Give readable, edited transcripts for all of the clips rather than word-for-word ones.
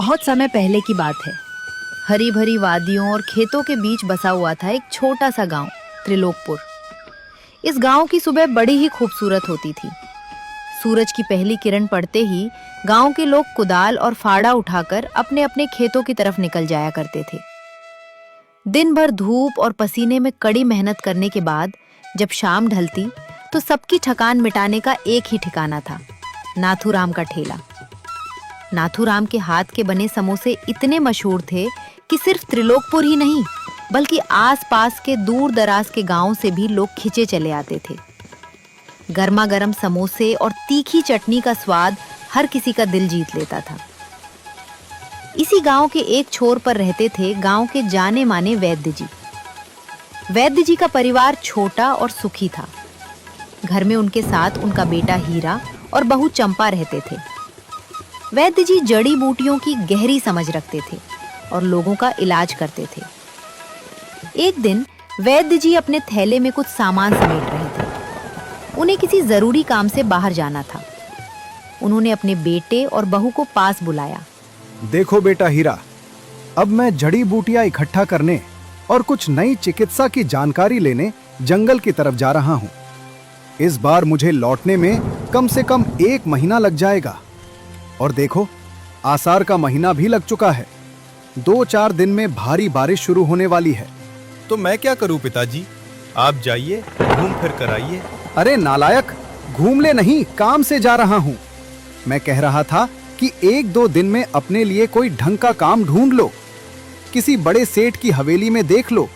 बहुत समय पहले की बात है। हरी भरी वादियों और खेतों के बीच बसा हुआ था एक छोटा सा गांव, त्रिलोकपुर। इस गांव की सुबह बड़ी ही खूबसूरत होती थी। सूरज की पहली किरण पड़ते ही गांव के लोग कुदाल और फाड़ा उठाकर अपने अपने खेतों की तरफ निकल जाया करते थे। दिन भर धूप और पसीने में कड़ी मेहनत करने के बाद जब शाम ढलती तो सबकी थकान मिटाने का एक ही ठिकाना था, नाथूराम का ठेला। नाथूराम के हाथ के बने समोसे इतने मशहूर थे कि सिर्फ त्रिलोकपुर ही नहीं बल्कि आसपास के दूर दराज के गांवों से भी लोग खिंचे चले आते थे। गर्मा गर्म समोसे और तीखी चटनी का स्वाद हर किसी का दिल जीत लेता था। इसी गांव के एक छोर पर रहते थे गांव के जाने माने वैद्य जी। वैद्य जी का परिवार छोटा और सुखी था। घर में उनके साथ उनका बेटा हीरा और बहू चंपा रहते थे। वैद्य जी जड़ी बूटियों की गहरी समझ रखते थे और लोगों का इलाज करते थे। एक दिन वैद्य जी अपने थैले में कुछ सामान समेट रहे थे। उन्हें किसी जरूरी काम से बाहर जाना था। उन्होंने अपने बेटे और बहू को पास बुलाया। देखो बेटा हीरा, अब मैं जड़ी बूटियां इकट्ठा करने और कुछ नई चिकित्सा की जानकारी लेने जंगल की तरफ जा रहा हूँ। इस बार मुझे लौटने में कम से कम 1 महीना लग जाएगा। और देखो, आसार का महीना भी लग चुका है। 2-4 दिन में भारी बारिश शुरू होने वाली है। तो मैं क्या करूं पिताजी? आप जाइए, घूम फिर कर आइए। अरे नालायक, घूमने नहीं, काम से जा रहा हूँ। मैं कह रहा था कि 1-2 दिन में अपने लिए कोई ढंग का काम ढूंढ लो। किसी बड़े सेठ की हवेली में देख लो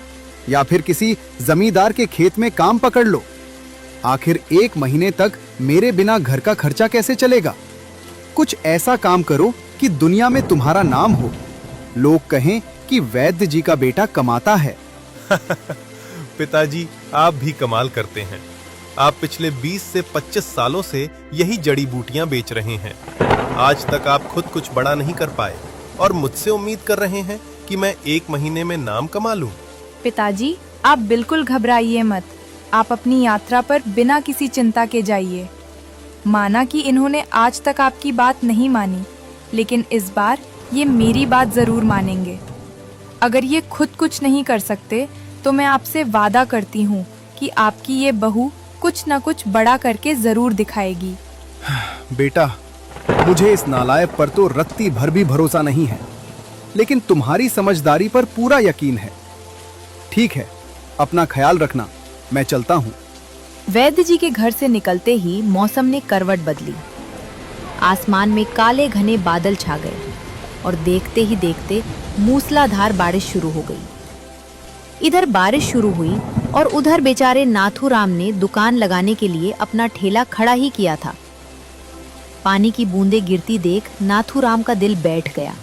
या फिर किसी जमींदार के खेत में काम पकड़ लो। आखिर 1 महीने तक मेरे बिना घर का खर्चा कैसे चलेगा? कुछ ऐसा काम करो कि दुनिया में तुम्हारा नाम हो, लोग कहें कि वैद्य जी का बेटा कमाता है। पिताजी, आप भी कमाल करते हैं। आप पिछले 20 से 25 सालों से यही जड़ी बूटियां बेच रहे हैं। आज तक आप खुद कुछ बड़ा नहीं कर पाए और मुझसे उम्मीद कर रहे हैं कि मैं 1 महीने में नाम कमा लूं। पिताजी, आप बिल्कुल घबराइए मत। आप अपनी यात्रा पर बिना किसी चिंता के जाइए। माना कि इन्होंने आज तक आपकी बात नहीं मानी, लेकिन इस बार ये मेरी बात जरूर मानेंगे। अगर ये खुद कुछ नहीं कर सकते तो मैं आपसे वादा करती हूँ कि आपकी ये बहू कुछ न कुछ बड़ा करके जरूर दिखाएगी। बेटा, मुझे इस नालायक पर तो रत्ती भर भी भरोसा नहीं है, लेकिन तुम्हारी समझदारी पर पूरा यकीन है। ठीक है, अपना ख्याल रखना, मैं चलता हूँ। वैद्य जी के घर से निकलते ही मौसम ने करवट बदली। आसमान में काले घने बादल छा गए और देखते ही देखते मूसलाधार बारिश शुरू हो गई। इधर बारिश शुरू हुई और उधर बेचारे नाथूराम ने दुकान लगाने के लिए अपना ठेला खड़ा ही किया था। पानी की बूंदें गिरती देख नाथूराम का दिल बैठ गया।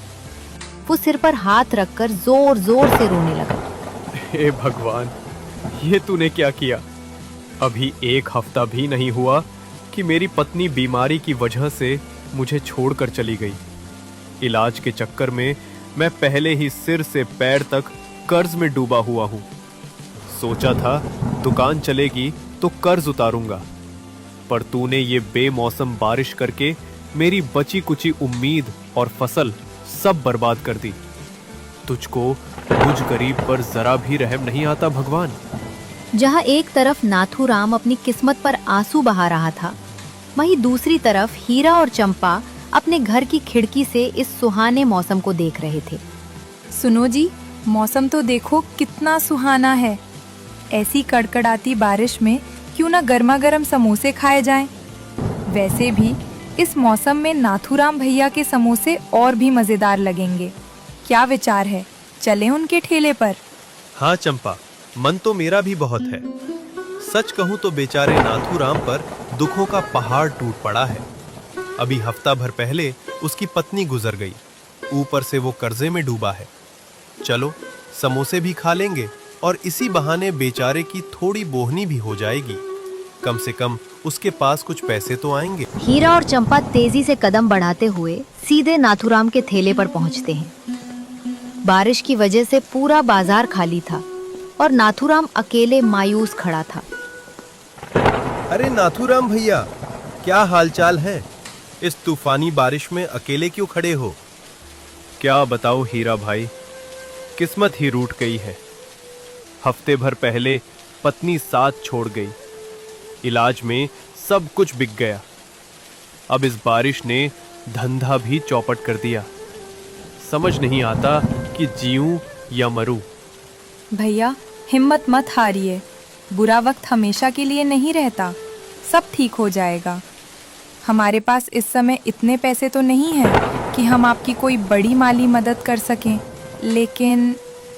वो सिर पर हाथ रखकर जोर जोर से रोने लगा। हे भगवान, ये तूने क्या किया? अभी 1 हफ्ता भी नहीं हुआ कि मेरी पत्नी बीमारी की वजह से मुझे छोड़कर चली गई। इलाज के चक्कर में मैं पहले ही सिर से पैर तक कर्ज में डूबा हुआ हूँ। सोचा था दुकान चलेगी तो कर्ज उतारूंगा, पर तूने ये बेमौसम बारिश करके मेरी बची कुची उम्मीद और फसल सब बर्बाद कर दी। तुझको मुझ गरीब पर जरा भी रहम नहीं आता भगवान। जहाँ एक तरफ नाथूराम अपनी किस्मत पर आंसू बहा रहा था, वहीं दूसरी तरफ हीरा और चंपा अपने घर की खिड़की से इस सुहाने मौसम को देख रहे थे। सुनो जी, मौसम तो देखो कितना सुहाना है। ऐसी कड़कड़ाती बारिश में क्यों ना गर्मा गर्म समोसे खाए जाएं। वैसे भी इस मौसम में नाथूराम भैया के समोसे और भी मजेदार लगेंगे। क्या विचार है, चलें उनके ठेले पर? हाँ चंपा, मन तो मेरा भी बहुत है। सच कहूं तो बेचारे नाथूराम पर दुखों का पहाड़ टूट पड़ा है। अभी हफ्ता भर पहले उसकी पत्नी गुजर गई, ऊपर से वो कर्जे में डूबा है। चलो समोसे भी खा लेंगे और इसी बहाने बेचारे की थोड़ी बोहनी भी हो जाएगी। कम से कम उसके पास कुछ पैसे तो आएंगे। हीरा और चंपा तेजी से कदम बढ़ाते हुए सीधे नाथूराम के ठेले पर पहुंचते हैं। बारिश की वजह से पूरा बाजार खाली था और नाथूराम अकेले मायूस खड़ा था। अरे नाथूराम भैया, क्या हालचाल है? इस तूफानी बारिश में अकेले क्यों खड़े हो? क्या बताऊं हीरा भाई, किस्मत ही रूठ गई है। हफ्ते भर पहले पत्नी साथ छोड़ गई, इलाज में सब कुछ बिक गया। अब इस बारिश ने धंधा भी चौपट कर दिया। समझ नहीं आता कि जीऊं या मरूं। भैया हिम्मत मत हारिए, बुरा वक्त हमेशा के लिए नहीं रहता, सब ठीक हो जाएगा। हमारे पास इस समय इतने पैसे तो नहीं हैं कि हम आपकी कोई बड़ी माली मदद कर सकें, लेकिन